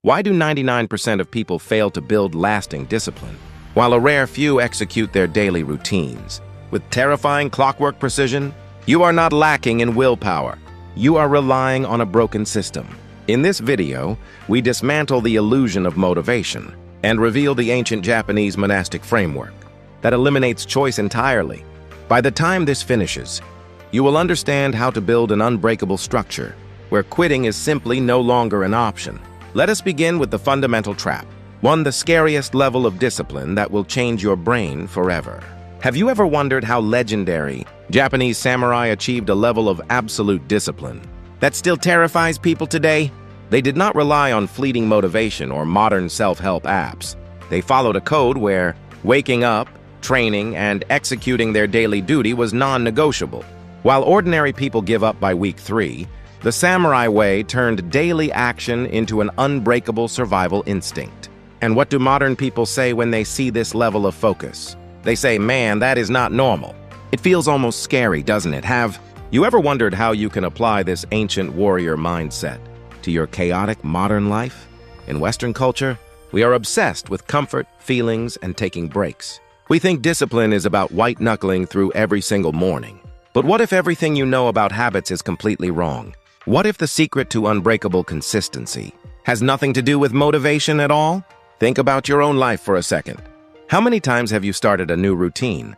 Why do 99% of people fail to build lasting discipline, while a rare few execute their daily routines? With terrifying clockwork precision, you are not lacking in willpower. You are relying on a broken system. In this video, we dismantle the illusion of motivation and reveal the ancient Japanese monastic framework that eliminates choice entirely. By the time this finishes, you will understand how to build an unbreakable structure where quitting is simply no longer an option. Let us begin with the fundamental trap, the scariest level of discipline that will change your brain forever. Have you ever wondered how legendary Japanese samurai achieved a level of absolute discipline that still terrifies people today? They did not rely on fleeting motivation or modern self-help apps. They followed a code where waking up, training, and executing their daily duty was non-negotiable. While ordinary people give up by week 3, the samurai way turned daily action into an unbreakable survival instinct. And what do modern people say when they see this level of focus? They say, "Man, that is not normal." It feels almost scary, doesn't it? Have you ever wondered how you can apply this ancient warrior mindset to your chaotic modern life? In Western culture, we are obsessed with comfort, feelings, and taking breaks. We think discipline is about white-knuckling through every single morning. But what if everything you know about habits is completely wrong? What if the secret to unbreakable consistency has nothing to do with motivation at all? Think about your own life for a second. How many times have you started a new routine,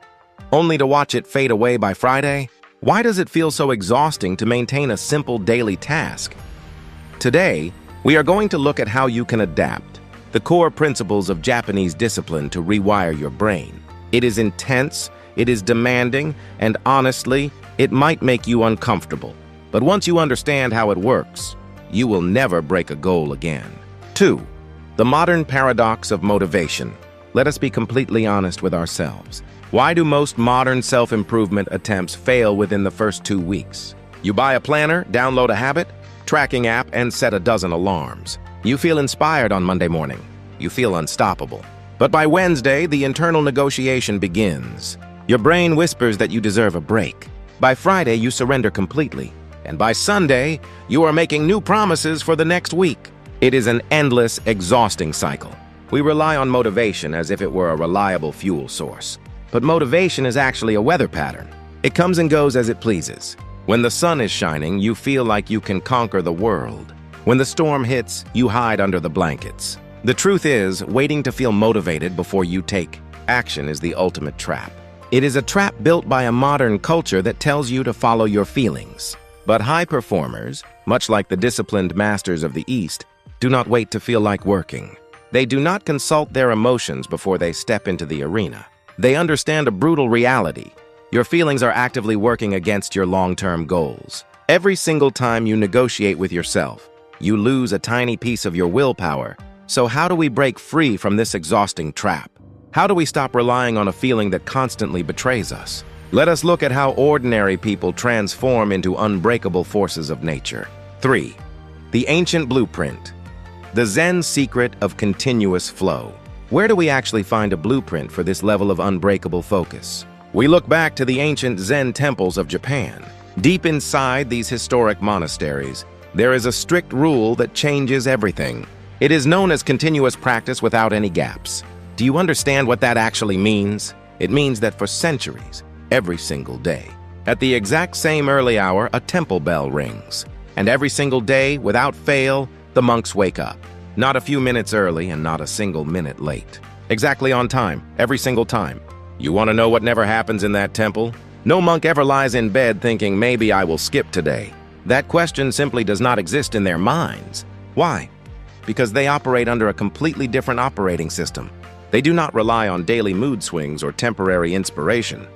only to watch it fade away by Friday? Why does it feel so exhausting to maintain a simple daily task? Today, we are going to look at how you can adapt the core principles of Japanese discipline to rewire your brain. It is intense, it is demanding, and honestly, it might make you uncomfortable. But once you understand how it works, you will never break a goal again. 2. The modern paradox of motivation. Let us be completely honest with ourselves. Why do most modern self-improvement attempts fail within the first 2 weeks? You buy a planner, download a habit tracking app, and set a dozen alarms. You feel inspired on Monday morning. You feel unstoppable. But by Wednesday, the internal negotiation begins. Your brain whispers that you deserve a break. By Friday, you surrender completely. And by Sunday, you are making new promises for the next week. It is an endless, exhausting cycle. We rely on motivation as if it were a reliable fuel source. But motivation is actually a weather pattern. It comes and goes as it pleases. When the sun is shining, you feel like you can conquer the world. When the storm hits, you hide under the blankets. The truth is, waiting to feel motivated before you take action is the ultimate trap. It is a trap built by a modern culture that tells you to follow your feelings. But high performers, much like the disciplined masters of the East, do not wait to feel like working. They do not consult their emotions before they step into the arena. They understand a brutal reality. Your feelings are actively working against your long-term goals. Every single time you negotiate with yourself, you lose a tiny piece of your willpower. So how do we break free from this exhausting trap? How do we stop relying on a feeling that constantly betrays us? Let us look at how ordinary people transform into unbreakable forces of nature. 3. The ancient blueprint. The Zen secret of continuous flow. Where do we actually find a blueprint for this level of unbreakable focus? We look back to the ancient Zen temples of Japan. Deep inside these historic monasteries, there is a strict rule that changes everything. It is known as continuous practice without any gaps. Do you understand what that actually means? It means that for centuries, every single day, at the exact same early hour, a temple bell rings. And every single day, without fail, the monks wake up. Not a few minutes early and not a single minute late. Exactly on time, every single time. You want to know what never happens in that temple? No monk ever lies in bed thinking, maybe I will skip today. That question simply does not exist in their minds. Why? Because they operate under a completely different operating system. They do not rely on daily mood swings or temporary inspiration.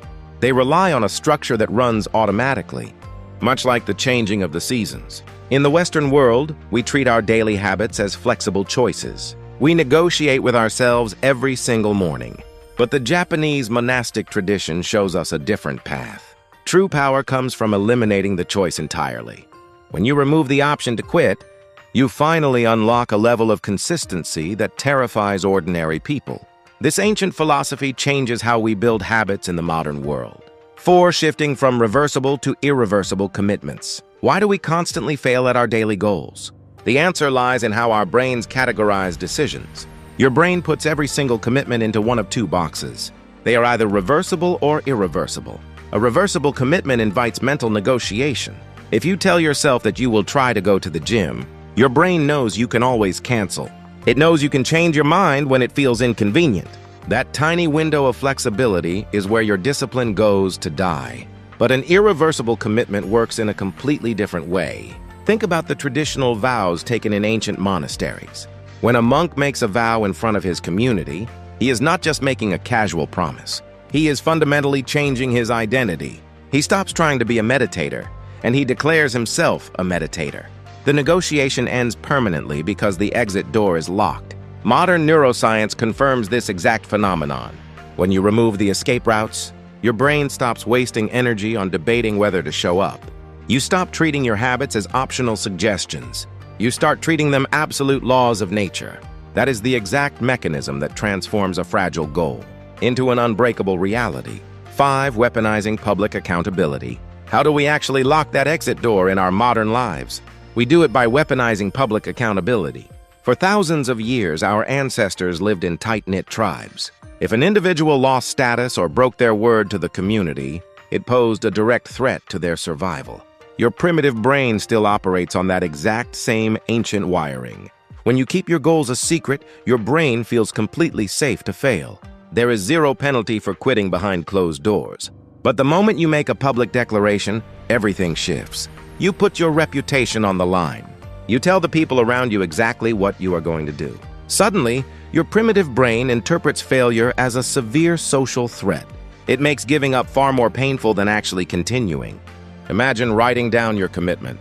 They rely on a structure that runs automatically, much like the changing of the seasons. In the Western world, we treat our daily habits as flexible choices. We negotiate with ourselves every single morning. But the Japanese monastic tradition shows us a different path. True power comes from eliminating the choice entirely. When you remove the option to quit, you finally unlock a level of consistency that terrifies ordinary people. This ancient philosophy changes how we build habits in the modern world. 4. Shifting from reversible to irreversible commitments. Why do we constantly fail at our daily goals? The answer lies in how our brains categorize decisions. Your brain puts every single commitment into one of two boxes. They are either reversible or irreversible. A reversible commitment invites mental negotiation. If you tell yourself that you will try to go to the gym, your brain knows you can always cancel. It knows you can change your mind when it feels inconvenient. That tiny window of flexibility is where your discipline goes to die. But an irreversible commitment works in a completely different way. Think about the traditional vows taken in ancient monasteries. When a monk makes a vow in front of his community, he is not just making a casual promise. He is fundamentally changing his identity. He stops trying to be a meditator, and he declares himself a meditator. The negotiation ends permanently because the exit door is locked. Modern neuroscience confirms this exact phenomenon. When you remove the escape routes, your brain stops wasting energy on debating whether to show up. You stop treating your habits as optional suggestions. You start treating them absolute laws of nature. That is the exact mechanism that transforms a fragile goal into an unbreakable reality. 5. Weaponizing public accountability. How do we actually lock that exit door in our modern lives? We do it by weaponizing public accountability. For thousands of years, our ancestors lived in tight-knit tribes. If an individual lost status or broke their word to the community, it posed a direct threat to their survival. Your primitive brain still operates on that exact same ancient wiring. When you keep your goals a secret, your brain feels completely safe to fail. There is zero penalty for quitting behind closed doors. But the moment you make a public declaration, everything shifts. You put your reputation on the line. You tell the people around you exactly what you are going to do. Suddenly, your primitive brain interprets failure as a severe social threat. It makes giving up far more painful than actually continuing. Imagine writing down your commitment,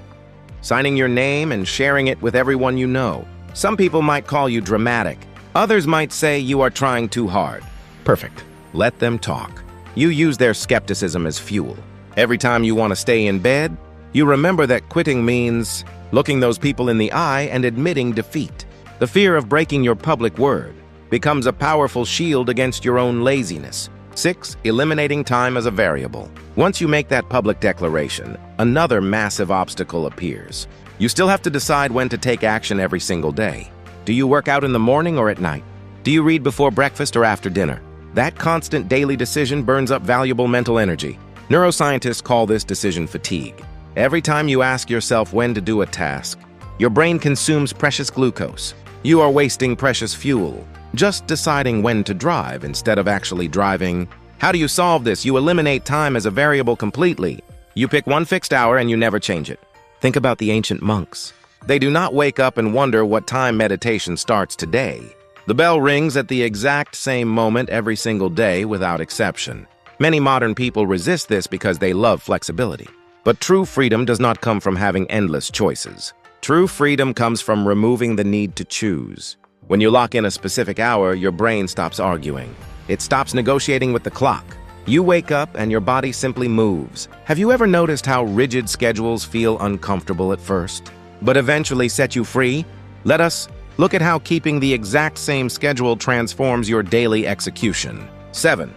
signing your name and sharing it with everyone you know. Some people might call you dramatic. Others might say you are trying too hard. Perfect. Let them talk. You use their skepticism as fuel. Every time you want to stay in bed, you remember that quitting means looking those people in the eye and admitting defeat. The fear of breaking your public word becomes a powerful shield against your own laziness. 6. Eliminating time as a variable. Once you make that public declaration, another massive obstacle appears. You still have to decide when to take action every single day. Do you work out in the morning or at night? Do you read before breakfast or after dinner? That constant daily decision burns up valuable mental energy. Neuroscientists call this decision fatigue. Every time you ask yourself when to do a task, your brain consumes precious glucose. You are wasting precious fuel, just deciding when to drive instead of actually driving. How do you solve this? You eliminate time as a variable completely. You pick one fixed hour and you never change it. Think about the ancient monks. They do not wake up and wonder what time meditation starts today. The bell rings at the exact same moment every single day without exception. Many modern people resist this because they love flexibility. But true freedom does not come from having endless choices. True freedom comes from removing the need to choose. When you lock in a specific hour, your brain stops arguing. It stops negotiating with the clock. You wake up and your body simply moves. Have you ever noticed how rigid schedules feel uncomfortable at first, but eventually set you free? Let us look at how keeping the exact same schedule transforms your daily execution. 7.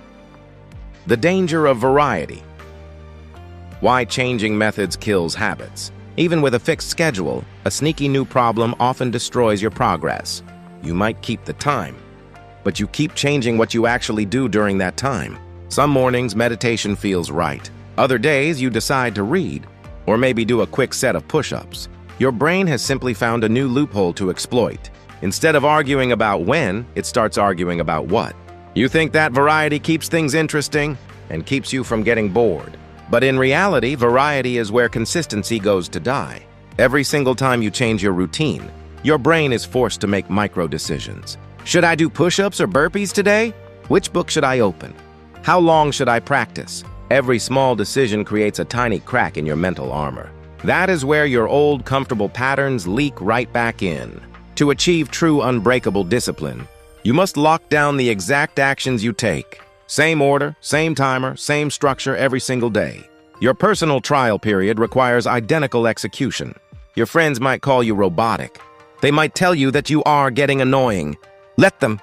The danger of variety. Why changing methods kills habits. Even with a fixed schedule, a sneaky new problem often destroys your progress. You might keep the time, but you keep changing what you actually do during that time. Some mornings, meditation feels right. Other days, you decide to read, or maybe do a quick set of push-ups. Your brain has simply found a new loophole to exploit. Instead of arguing about when, it starts arguing about what. You think that variety keeps things interesting and keeps you from getting bored. But in reality, variety is where consistency goes to die. Every single time you change your routine, your brain is forced to make micro-decisions. Should I do push-ups or burpees today? Which book should I open? How long should I practice? Every small decision creates a tiny crack in your mental armor. That is where your old, comfortable patterns leak right back in. To achieve true unbreakable discipline, you must lock down the exact actions you take. Same order, same timer, same structure every single day. Your personal trial period requires identical execution. Your friends might call you robotic. They might tell you that you are getting annoying. Let them.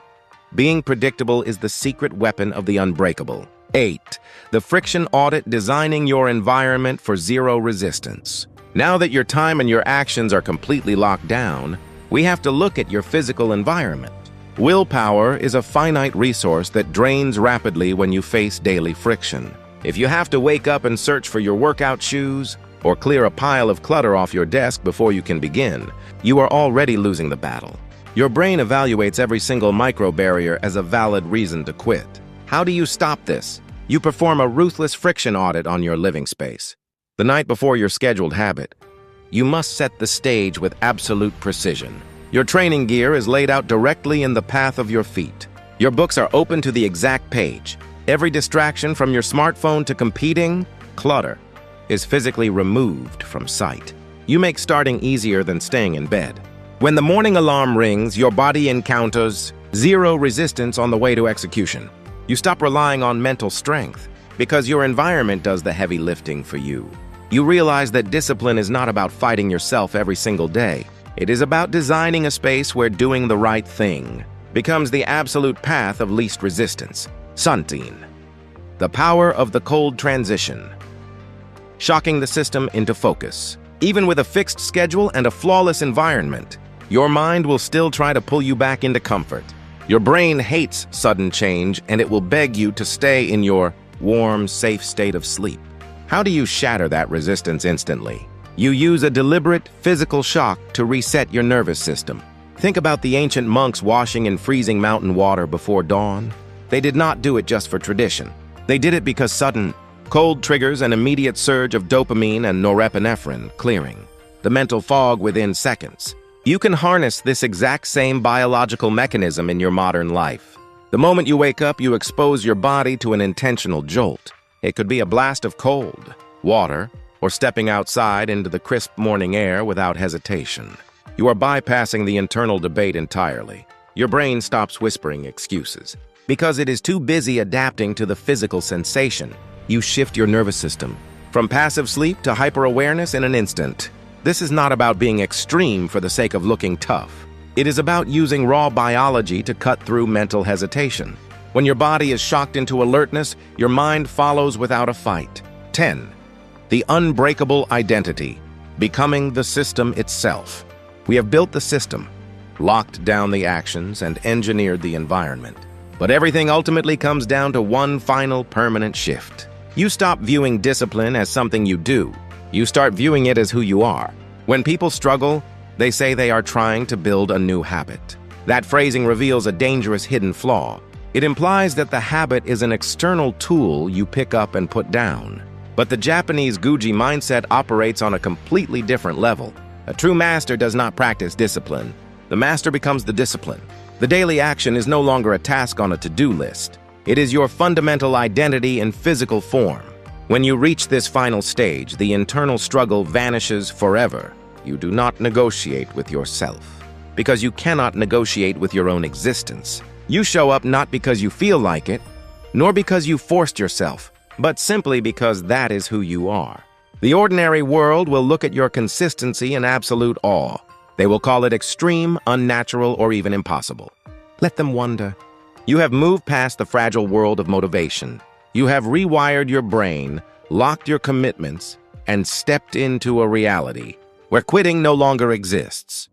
Being predictable is the secret weapon of the unbreakable. 8. The friction audit, designing your environment for zero resistance. Now that your time and your actions are completely locked down, we have to look at your physical environment. Willpower is a finite resource that drains rapidly when you face daily friction. If you have to wake up and search for your workout shoes, or clear a pile of clutter off your desk before you can begin, you are already losing the battle. Your brain evaluates every single micro-barrier as a valid reason to quit. How do you stop this? You perform a ruthless friction audit on your living space. The night before your scheduled habit, you must set the stage with absolute precision. Your training gear is laid out directly in the path of your feet. Your books are open to the exact page. Every distraction from your smartphone to competing clutter is physically removed from sight. You make starting easier than staying in bed. When the morning alarm rings, your body encounters zero resistance on the way to execution. You stop relying on mental strength because your environment does the heavy lifting for you. You realize that discipline is not about fighting yourself every single day. It is about designing a space where doing the right thing becomes the absolute path of least resistance. Santin. The power of the cold transition. Shocking the system into focus. Even with a fixed schedule and a flawless environment, your mind will still try to pull you back into comfort. Your brain hates sudden change, and it will beg you to stay in your warm, safe state of sleep. How do you shatter that resistance instantly? You use a deliberate physical shock to reset your nervous system. Think about the ancient monks washing in freezing mountain water before dawn. They did not do it just for tradition. They did it because sudden, cold triggers an immediate surge of dopamine and norepinephrine, clearing the mental fog within seconds. You can harness this exact same biological mechanism in your modern life. The moment you wake up, you expose your body to an intentional jolt. It could be a blast of cold water, or stepping outside into the crisp morning air without hesitation. You are bypassing the internal debate entirely. Your brain stops whispering excuses. Because it is too busy adapting to the physical sensation, you shift your nervous system from passive sleep to hyper-awareness in an instant. This is not about being extreme for the sake of looking tough. It is about using raw biology to cut through mental hesitation. When your body is shocked into alertness, your mind follows without a fight. 10. The unbreakable identity, becoming the system itself. We have built the system, locked down the actions, and engineered the environment. But everything ultimately comes down to one final permanent shift. You stop viewing discipline as something you do. You start viewing it as who you are. When people struggle, they say they are trying to build a new habit. That phrasing reveals a dangerous hidden flaw. It implies that the habit is an external tool you pick up and put down. But the Japanese Guji mindset operates on a completely different level. A true master does not practice discipline. The master becomes the discipline. The daily action is no longer a task on a to-do list. It is your fundamental identity in physical form. When you reach this final stage, the internal struggle vanishes forever. You do not negotiate with yourself, because you cannot negotiate with your own existence. You show up not because you feel like it, nor because you forced yourself, but simply because that is who you are. The ordinary world will look at your consistency in absolute awe. They will call it extreme, unnatural, or even impossible. Let them wonder. You have moved past the fragile world of motivation. You have rewired your brain, locked your commitments, and stepped into a reality where quitting no longer exists.